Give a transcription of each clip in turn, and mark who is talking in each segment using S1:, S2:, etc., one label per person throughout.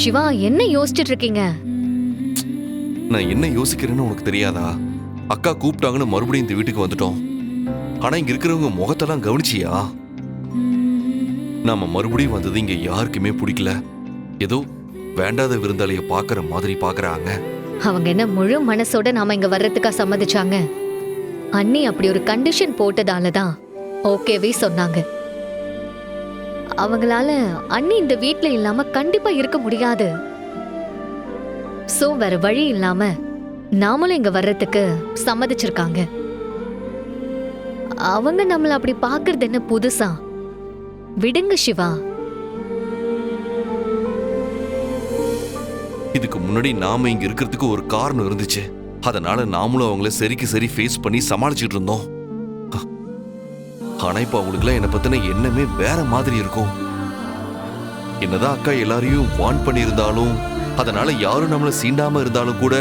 S1: சிவா, என்ன யோசிச்சுட்டு இருக்கீங்க?
S2: நான் என்ன யோசிக்கிறேன்னு உனக்கு தெரியாதா? அக்கா கூப்பிட்டாங்கன்னு மறுபடியும் இந்த வீட்டுக்கு வந்துட்டோம். ஆனா இங்க இருக்கிறவங்க முகத்தெல்லாம் கவனிச்சியா? நாம மறுபடியும் வந்தது இங்க யாருக்குமே பிடிக்கல. ஏதோ வேண்டாத விருந்தாளிய பாக்குற மாதிரி பாக்குறாங்க.
S1: அவங்க என்ன முழு மனசோட நாம இங்க வர்றதுக்கா சம்மதிச்சாங்க? அண்ணி அப்படி ஒரு கண்டிஷன் போட்டதாலதான் ஓகேவே சொன்னாங்க. அவங்களால அண்ணி இந்த வீட்ல இல்லாம கண்டிப்பா இருக்க முடியாது. சோ வேற வழி இல்லாம நாமளும் இங்க வர்றதுக்கு சம்மதிச்சிருக்காங்க. அவங்க நம்மள அப்படி பாக்குறது என்ன புதுசா? விடுங்க சிவா.
S2: இதுக்கு முன்னாடி நாம இங்க இருக்கிறதுக்கு ஒரு காரணம் இருந்துச்சு. அதனால நாமளும் அவங்கள சரிக்கு சரி ஃபேஸ் பண்ணி சமாளிச்சுட்டு இருந்தோம். ஆனா இப்ப அவங்களுக்குலாம் என்ன பத்தின எண்ணமே வேற மாதிரி இருக்கும். என்னதான் அக்கா எல்லாரையும் வார்ன் பண்ணி இருந்தாலும், அதனால யாரும் நம்மள சீண்டாம இருந்தாலும் கூட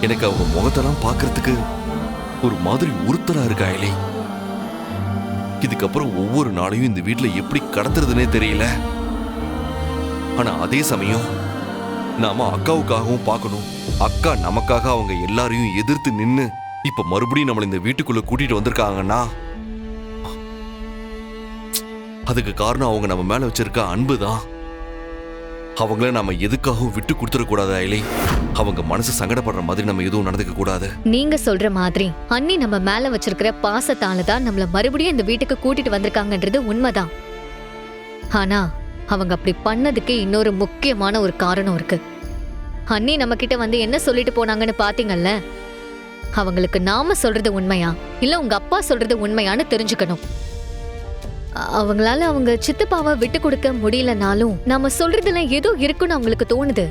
S2: எனக்கு அவங்க முகத்தெல்லாம் பாக்குறதுக்கு ஒரு மாதிரி உறுத்தலா இருக்காயிலே. இதுக்கப்புறம் ஒவ்வொரு நாளையும் இந்த வீட்டுல எப்படி கடத்துறதுன்னே தெரியல. ஆனா அதே சமயம் நாம அக்காவுக்காகவும் பார்க்கணும். அக்கா நமக்காக அவங்க எல்லாரையும் எதிர்த்து நின்னு இப்ப மறுபடியும் நம்மள இந்த வீட்டுக்குள்ள கூட்டிட்டு வந்திருக்காங்கன்னா அதுக்கு காரணம் அவங்க நம்ம மேல வச்சிருக்க அன்புதான். அவங்கள நாம எதுக்காகவும் விட்டு கொடுத்துடக்கூடாது ஐலே. அவங்க மனசு சங்கடப்படுற மாதிரி நம்ம எதுவும் நடந்துக்க கூடாது.
S1: நீங்க சொல்ற மாதிரி அண்ணி நம்ம மேல வச்சிருக்கிற பாசத்தால தான் நம்மள மறுபடியும் இந்த வீட்டுக்கு கூட்டிட்டு வந்திருக்காங்கன்றது உண்மைதான். ஆனா அவங்க அப்படி பண்ணதுக்கு இன்னொரு முக்கியமான ஒரு காரணம் இருக்கு. அண்ணி நம்ம கிட்ட வந்து என்ன சொல்லிட்டு போனாங்கன்னு பாத்தீங்கல்ல? அவங்களுக்கு நாம சொல்றது உண்மையா இல்ல உங்க அப்பா சொல்றது உண்மையான்னு தெரிஞ்சுக்கணும். அவங்களால அவங்க சித்தப்பாவை விட்டு கொடுக்க முடியலனாலும் நாம சொல்றதுல ஏதோ இருக்குன்னு அவங்களுக்கு தோணுது.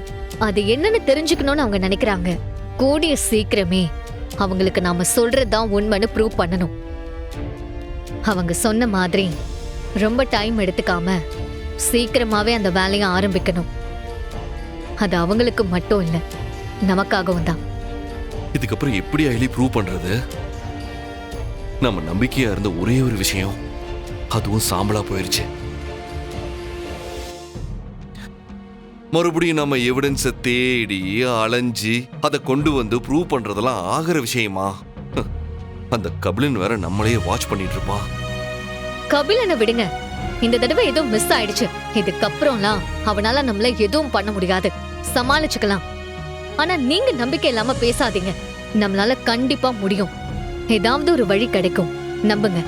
S1: அது என்னன்னு தெரிஞ்சுக்கணும்னு அவங்க நினைக்கிறாங்க. கூடிய சீக்கிரமே அவங்களுக்கு நாம சொல்றதுதான் உண்மைன்னு ப்ரூவ் பண்ணணும். அவங்க சொன்ன மாதிரி ரொம்ப டைம் எடுத்துக்காம சீக்கிரமாவே அந்த வேலையை ஆரம்பிக்கணும். அது அவங்களுக்கு மட்டும் இல்ல, நமக்காகவும் தான்.
S2: இதுக்கப்புறம் எப்படி ஐலி ப்ரூவ் பண்றது? நம்ம நம்பிக்கையா இருந்த ஒரே ஒரு விஷயம் அதுவும் சாம்பலா போயிருச்சு. மறுபடியும் நம்ம எவிடன்ஸை தேடி அலைஞ்சி அதை கொண்டு வந்து ப்ரூவ் பண்றதெல்லாம் ஆகிற விஷயமா? அந்த கபிலன் வேற நம்மளையே வாட்ச் பண்ணிட்டு இருப்பான்.
S1: கபிலனை விடுங்க. இந்த தடவை ஏதோ மிஸ் ஆயிடுச்சு. இதுக்கப்புறம்லாம் அவனால நம்மள எதுவும் பண்ண முடியாது. சமாளிச்சுக்கலாம். ஆனா நீங்க நம்பிக்கை இல்லாம பேசாதீங்க. நம்மளால கண்டிப்பா முடியும். ஏதாவது ஒரு வழி கிடைக்கும். நம்புங்க.